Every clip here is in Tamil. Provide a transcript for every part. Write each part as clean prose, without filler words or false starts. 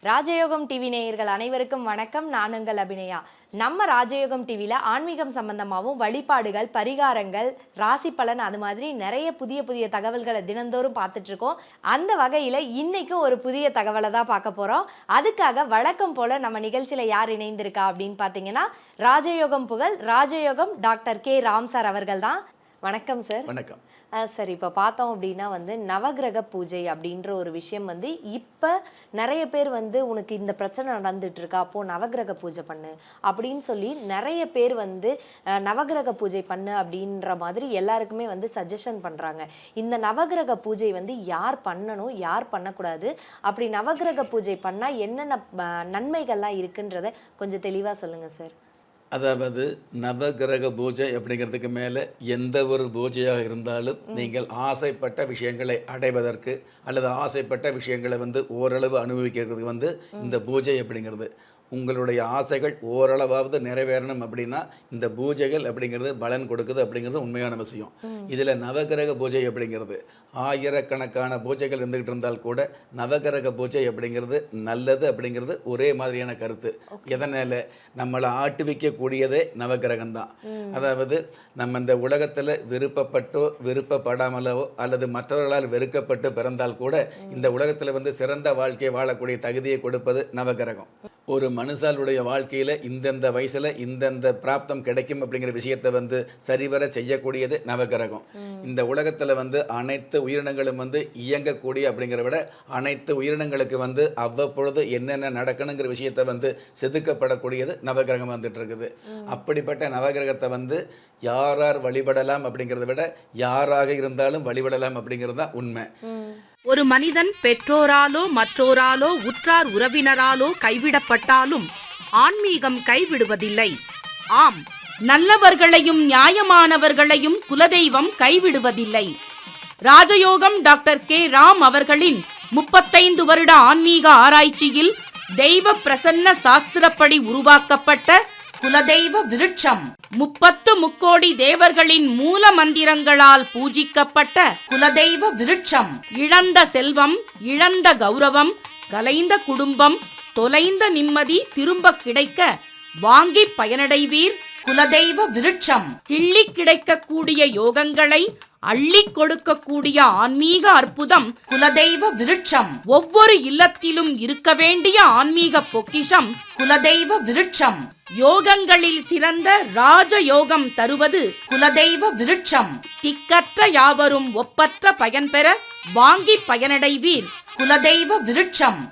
ராஜயோகம் டிவி நேயர்கள் அனைவருக்கும் வணக்கம். நான் உங்கள் அபிநயா. நம்ம ராஜயோகம் டிவியில் ஆன்மீகம் சம்பந்தமாகவும் வழிபாடுகள், பரிகாரங்கள், ராசி பலன், அது மாதிரி நிறைய புதிய புதிய தகவல்களை தினந்தோறும் பார்த்துட்ருக்கோம். அந்த வகையில் இன்னைக்கும் ஒரு புதிய தகவலை தான் பார்க்க போகிறோம். அதுக்காக வழக்கம் போல் நம்ம நிகழ்ச்சியில் யார் இணைந்திருக்கா அப்படின்னு பார்த்தீங்கன்னா, ராஜயோகம் புகழ் ராஜயோகம் டாக்டர் கே ராம் சார் அவர்கள் தான். வணக்கம் சார். வணக்கம் சார். இப்போ பார்த்தோம் அப்படின்னா நவகிரக பூஜை அப்படின்ற ஒரு விஷயம் இப்போ நிறைய பேர் உனக்கு இந்த பிரச்சனை நடந்துட்டு இருக்கா, அப்போது நவகிரக பூஜை பண்ணு அப்படின்னு சொல்லி நிறைய பேர் நவகிரக பூஜை பண்ணு அப்படின்ற மாதிரி எல்லாருக்குமே சஜஷன் பண்ணுறாங்க. இந்த நவகிரக பூஜை யார் பண்ணணும், யார் பண்ணக்கூடாது, அப்படி நவகிரக பூஜை பண்ணால் என்னென்ன நன்மைகள்லாம் இருக்குன்றதை கொஞ்சம் தெளிவாக சொல்லுங்கள் சார். அதாவது நவகிரக பூஜை அப்படிங்கிறதுக்கு மேலே எந்த ஒரு பூஜையாக இருந்தாலும் நீங்கள் ஆசைப்பட்ட விஷயங்களை அடைவதற்கு அல்லது ஆசைப்பட்ட விஷயங்களை ஓரளவு அனுபவிக்கிறதுக்கு இந்த பூஜை அப்படிங்கிறது உங்களுடைய ஆசைகள் ஓரளவாவது நிறைவேறணும் அப்படின்னா இந்த பூஜைகள் அப்படிங்கிறது பலன் கொடுக்குது அப்படிங்கிறது உண்மையான விஷயம். இதில் நவகிரக பூஜை அப்படிங்கிறது ஆயிரக்கணக்கான பூஜைகள் இருந்துகிட்டு இருந்தால் கூட நவகிரக பூஜை அப்படிங்கிறது நல்லது அப்படிங்கிறது ஒரே மாதிரியான கருத்து. எதனால் நம்மளை ஆட்டுவிக்கக்கூடியதே நவகிரகம் தான். அதாவது நம்ம இந்த உலகத்தில் விருப்பப்பட்டோ விருப்பப்படாமலோ அல்லது மற்றவர்களால் வெறுக்கப்பட்டு பிறந்தால் கூட இந்த உலகத்தில் சிறந்த வாழ்க்கையை வாழக்கூடிய தகுதியை கொடுப்பது நவகிரகம். ஒரு மனுஷாளுடைய வாழ்க்கையில் இந்தந்த வயசில் இந்தந்த பிராப்தம் கிடைக்கும் அப்படிங்கிற விஷயத்தை சரிவர செய்யக்கூடியது நவகிரகம். இந்த உலகத்தில் அனைத்து உயிரினங்களும் இயங்கக்கூடிய அப்படிங்கிற விட அனைத்து உயிரினங்களுக்கு அவ்வப்பொழுது என்னென்ன நடக்கணுங்கிற விஷயத்தை செதுக்கப்படக்கூடியது நவகிரகம் வந்துட்டு இருக்குது. அப்படிப்பட்ட நவகிரகத்தை யார் வழிபடலாம் அப்படிங்கிறத விட யாராக இருந்தாலும் வழிபடலாம் அப்படிங்கிறது தான் உண்மை. ஒரு மனிதன் பெற்றோராலோ மற்றோராலோ உற்றார் உறவினராலோ கைவிடப்பட்டாலும் ஆன்மீகம் கைவிடுவதில்லை. ஆம், நல்லவர்களையும் நியாயமானவர்களையும் குலதெய்வம் கைவிடுவதில்லை. ராஜயோகம் டாக்டர் கே ராம் அவர்களின் 35 வருட ஆன்மீக ஆராய்ச்சியில் தெய்வ பிரசன்ன சாஸ்திரப்படி உருவாக்கப்பட்ட குலதெய்வ விருட்சம், 30 முக்கோடி தேவர்களின் மூல மந்திரங்களால் பூஜிக்கப்பட்ட குலதெய்வ விருட்சம், இழந்த செல்வம், இழந்த கௌரவம், கலைந்த குடும்பம், தொலைந்த நிம்மதி திரும்ப கிடைக்க வாங்கி பயனடைவீர். குலதெய்வ விருட்சம் கிள்ளி கிடைக்கக்கூடிய யோகங்களை அள்ளி கொடுக்கக்கூடிய ஆன்மீக அற்புதம் குலதெய்வ விருட்சம். ஒவ்வொரு இல்லத்திலும் இருக்க வேண்டிய ஆன்மீக பொக்கிஷம் குலதெய்வ விருட்சம். யோகங்களில் சிறந்த ராஜயோகம் தருவது குலதெய்வ விருட்சம். திக்கற்ற யாவரும் ஒப்பற்ற பயன் பெற வாங்கி பயனடைவீர். குலதெய்வ விருட்சம்.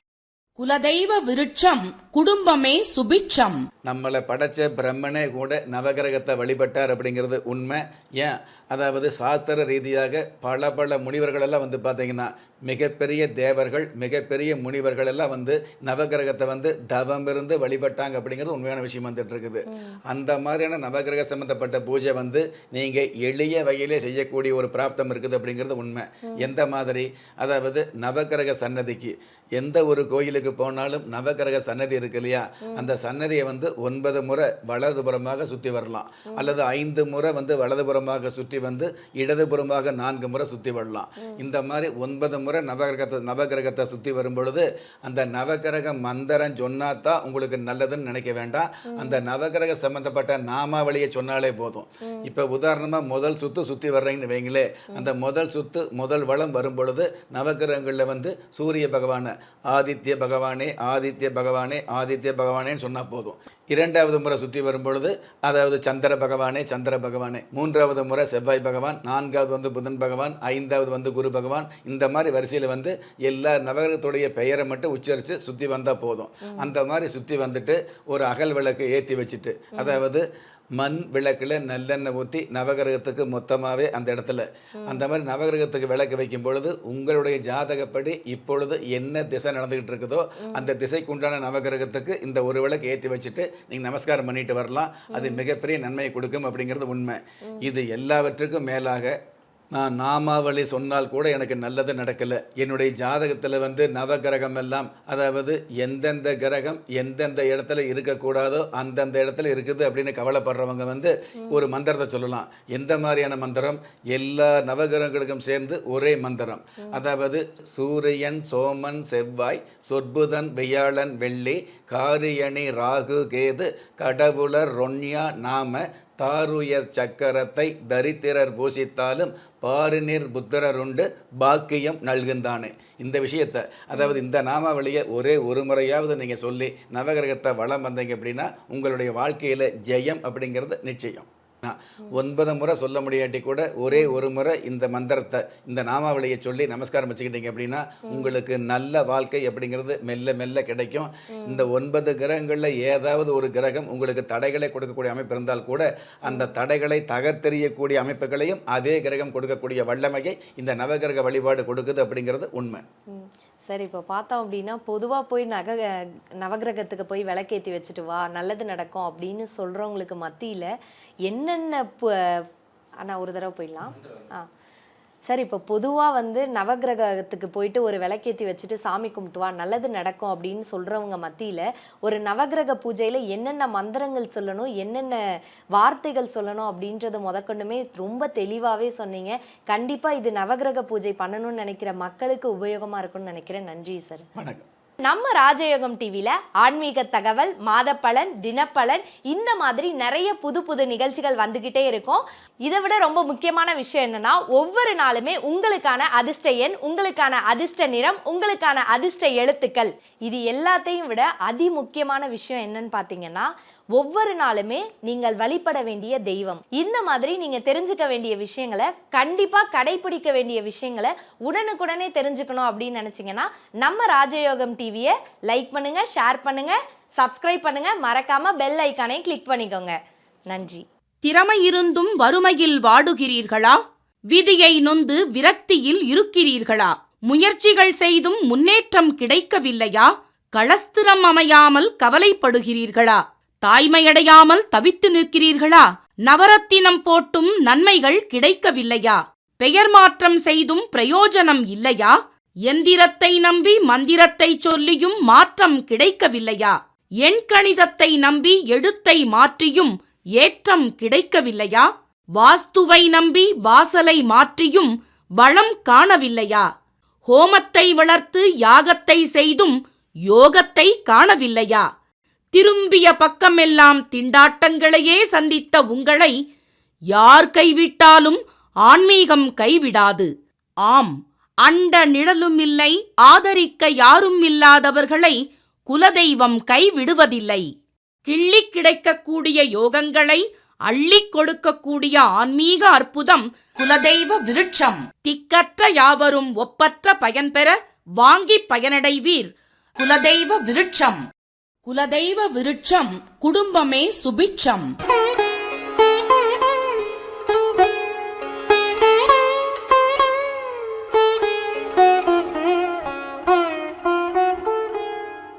குலதெய்வ விருட்சம் குடும்பமே சுபிட்சம். நம்மளை படைச்ச பிரம்மனே கூட நவகிரகத்தை வழிபட்டார் அப்படிங்கிறது உண்மை. ஏன், அதாவது சாஸ்திர ரீதியாக பல முனிவர்களெல்லாம் பார்த்தீங்கன்னா மிகப்பெரிய தேவர்கள், மிகப்பெரிய முனிவர்கள் எல்லாம் நவகிரகத்தை தவம் இருந்து வழிபட்டாங்க அப்படிங்கிறது உண்மையான விஷயம் வந்துட்டு இருக்குது. அந்த மாதிரியான நவகிரக சம்பந்தப்பட்ட பூஜை நீங்கள் எளிய வகையிலே செய்யக்கூடிய ஒரு பிராப்தம் இருக்குது அப்படிங்கிறது உண்மை. எந்த மாதிரி, அதாவது நவகிரக சன்னதிக்கு எந்த ஒரு கோயிலுக்கு போனாலும் நவகிரக சன்னதி இருக்கு இல்லையா, அந்த சன்னதியை 9 முறை வலதுபுறமாக சுற்றி வரலாம், அல்லது 5 முறை வலதுபுறமாக சுற்றி இடதுபுறமாக 4 முறை சுற்றி வரலாம். இந்த மாதிரி 9 முறை நவகிரகத்தை சுற்றி வரும் பொழுது அந்த நவகிரக மந்திரம் சொன்னாதான் உங்களுக்கு நல்லதுன்னு நினைக்க வேண்டாம். அந்த நவகிரக சம்பந்தப்பட்ட நாமாவளியை சொன்னாலே போதும். இப்போ உதாரணமாக முதல் சுற்றி வர்றீங்கன்னு வைங்களே, அந்த முதல் சுத்து முதல் வளம் வரும் பொழுது நவகிரகங்களில் சூரிய பகவானை ஆதித்ய பகவானே ஆதித்ய பகவானே ஆதித்ய பகவானேன்னு சொன்னால் போதும். 2வது முறை சுற்றி வரும் பொழுது அதாவது சந்திர பகவானே சந்திர பகவானே, 3வது முறை செவ்வாய் பகவான், 4வது புதன் பகவான், 5வது குரு பகவான். இந்த மாதிரி வரிசையில் எல்லா நவகிரகத்துடைய பெயரை மட்டும் உச்சரித்து சுற்றி வந்தால் போதும். அந்த மாதிரி சுற்றி வந்துட்டு ஒரு அகல் விளக்கு ஏற்றி வச்சுட்டு, அதாவது மண் விளக்கில் நல்லெண்ணெய் ஊற்றி நவகிரகத்துக்கு மொத்தமாகவே அந்த இடத்துல அந்த மாதிரி நவகிரகத்துக்கு விளக்கு வைக்கும் பொழுது உங்களுடைய ஜாதகப்படி இப்பொழுது என்ன திசை நடந்துக்கிட்டு இருக்குதோ அந்த திசைக்கு உண்டான நவகிரகத்துக்கு இந்த ஒரு விளக்கு ஏற்றி வச்சுட்டு நீங்கள் நமஸ்காரம் பண்ணிட்டு வரலாம். அது மிகப்பெரிய நன்மையை கொடுக்கும் அப்படிங்கிறது உண்மை. இது எல்லாவற்றுக்கும் மேலாக நான் நாமாவளி சொன்னால் கூட எனக்கு நல்லது நடக்கலை, என்னுடைய ஜாதகத்தில் வந்து நவகிரகம் எல்லாம், அதாவது எந்தெந்த கிரகம் எந்தெந்த இடத்துல இருக்கக்கூடாதோ அந்தந்த இடத்துல இருக்குது அப்படின்னு கவலைப்படுறவங்க வந்து ஒரு மந்திரத்தை சொல்லலாம். எந்த மாதிரியான மந்திரம்? எல்லா நவகிரகங்களுக்கும் சேர்ந்து ஒரே மந்திரம். அதாவது சூரியன் சோமன் செவ்வாய் சொற்புதன் வியாழன் வெள்ளி காரியணி ராகு கேது கடவுளர் ரொன்யா நாம தாருயர் சக்கரத்தை தரித்திரர் பூசித்தாலும் பாரினிர் புத்திரருண்டு பாக்கியம் நல்குந்தானே. இந்த விஷயத்தை, அதாவது இந்த நாமாவளியை ஒரே ஒரு முறையாவது நீங்கள் சொல்லி நவகிரகத்தை வளம் வந்தீங்க அப்படின்னா உங்களுடைய வாழ்க்கையில் ஜெயம் அப்படிங்கிறது நிச்சயம். 9 முறை சொல்ல முடியாட்டி கூட ஒரே ஒரு முறை இந்த மந்திரத்தை, இந்த நாமாவளியை சொல்லி நமஸ்காரம் வச்சுக்கிட்டீங்க அப்படின்னா உங்களுக்கு நல்ல வாழ்க்கை அப்படிங்கிறது மெல்ல மெல்ல கிடைக்கும். இந்த 9 கிரகங்களில் ஏதாவது ஒரு கிரகம் உங்களுக்கு தடைகளை கொடுக்கக்கூடிய அமைப்பு இருந்தால் கூட அந்த தடைகளை தகர்த்தெறியக்கூடிய அமைப்புகளையும் அதே கிரகம் கொடுக்கக்கூடிய வல்லமையை இந்த நவகிரக வழிபாடு கொடுக்குது அப்படிங்கிறது உண்மை. சரி, இப்போ பார்த்தோம் அப்படின்னா பொதுவாக போய் நவகிரகத்துக்கு போய் விளக்கேற்றி வச்சுட்டு வா நல்லது நடக்கும் அப்படின்னு சொல்கிறவங்களுக்கு மத்தியில் என்னென்ன அண்ணா ஒரு தடவை போயிடலாம். சரி, இப்போ பொதுவாக வந்து நவகிரகத்துக்கு போயிட்டு ஒரு விளக்கேற்றி வச்சுட்டு சாமி கும்பிட்டு வா நல்லது நடக்கும் அப்படின்னு சொல்கிறவங்க மத்தியில் ஒரு நவகிரக பூஜையில் என்னென்ன மந்திரங்கள் சொல்லணும், என்னென்ன வார்த்தைகள் சொல்லணும் அப்படின்றத முதற்கொண்டுமே ரொம்ப தெளிவாகவே சொன்னீங்க. கண்டிப்பாக இது நவகிரக பூஜை பண்ணணும்னு நினைக்கிற மக்களுக்கு உபயோகமாக இருக்கும்னு நினைக்கிறேன். நன்றி சார். வணக்கம். நம்ம ராஜயோகம் டிவியில் ஆன்மீக தகவல், மாதப்பலன், தினப்பலன், இந்த மாதிரி நிறைய புது புது நிகழ்ச்சிகள் வந்துக்கிட்டே இருக்கும். இதை விட ரொம்ப முக்கியமான விஷயம் என்னன்னா, ஒவ்வொரு நாளுமே உங்களுக்கான அதிர்ஷ்ட எண், உங்களுக்கான அதிர்ஷ்ட நிறம், உங்களுக்கான அதிர்ஷ்ட எழுத்துக்கள், இது எல்லாத்தையும் விட அதி முக்கியமான விஷயம் என்னன்னு பார்த்தீங்கன்னா, ஒவ்வொரு நாளுமே நீங்கள் வழிபட வேண்டிய தெய்வம். இந்த மாதிரி நீங்க தெரிஞ்சுக்க வேண்டிய விஷயங்களை, கண்டிப்பா கடைபிடிக்க வேண்டிய விஷயங்களை உடனுக்குடனே தெரிஞ்சுக்கணும் அப்படின்னு நினைச்சீங்கன்னா நம்ம ராஜயோகம் டிவியை லைக் பண்ணுங்க, ஷேர் பண்ணுங்க, சப்ஸ்கிரைப் பண்ணுங்க, மறக்காம பெல் ஐக்கானை கிளிக் பண்ணிக்கோங்க. நன்றி. திறமை இருந்தும் வறுமையில் வாடுகிறீர்களா? விதியை நொந்து விரக்தியில் இருக்கிறீர்களா? முயற்சிகள் செய்தும் முன்னேற்றம் கிடைக்கவில்லையா? களஸ்திரம் அமையாமல் கவலைப்படுகிறீர்களா? தாய்மையடையாமல் தவித்து நிற்கிறீர்களா? நவரத்தினம் போட்டும் நன்மைகள் கிடைக்கவில்லையா? பெயர் மாற்றம் செய்தும் பிரயோஜனம் இல்லையா? எந்திரத்தை நம்பி மந்திரத்தை சொல்லியும் மாற்றம் கிடைக்கவில்லையா? எண்கணிதத்தை நம்பி எழுத்தை மாற்றியும் ஏற்றம் கிடைக்கவில்லையா? வாஸ்துவை நம்பி வாசலை மாற்றியும் வளம் காணவில்லையா? ஹோமத்தை வளர்த்து யாகத்தை செய்தும் யோகத்தை காணவில்லையா? திரும்பிய பக்கமெல்லாம் திண்டாட்டங்களையே சந்தித்த உங்களை யார் கைவிட்டாலும் ஆன்மீகம் கைவிடாது. ஆம், அண்ட நிழலும் இல்லை, ஆதரிக்க யாரும் இல்லாதவர்களை குலதெய்வம் கைவிடுவதில்லை. கிள்ளி கிடைக்கக்கூடிய யோகங்களை அள்ளிக் கொடுக்கக்கூடிய ஆன்மீக அற்புதம் குலதெய்வ விருட்சம். திக்கற்ற யாவரும் ஒப்பற்ற பயன்பெற வாங்கி பயனடைவீர். குலதெய்வ விருட்சம். குலதெய்வ விருட்சம், குடும்பமே சுபிட்சம்.